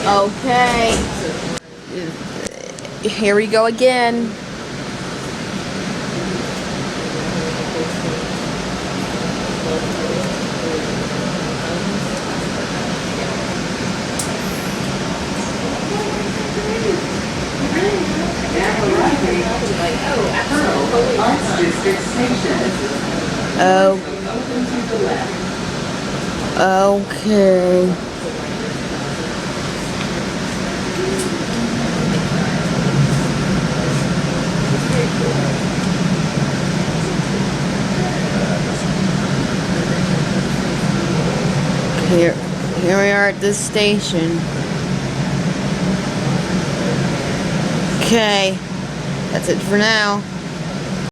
Okay. Here we go again. Arts District Station. Oh, Open to the left. okay. Here we are at this station. Okay, that's it for now.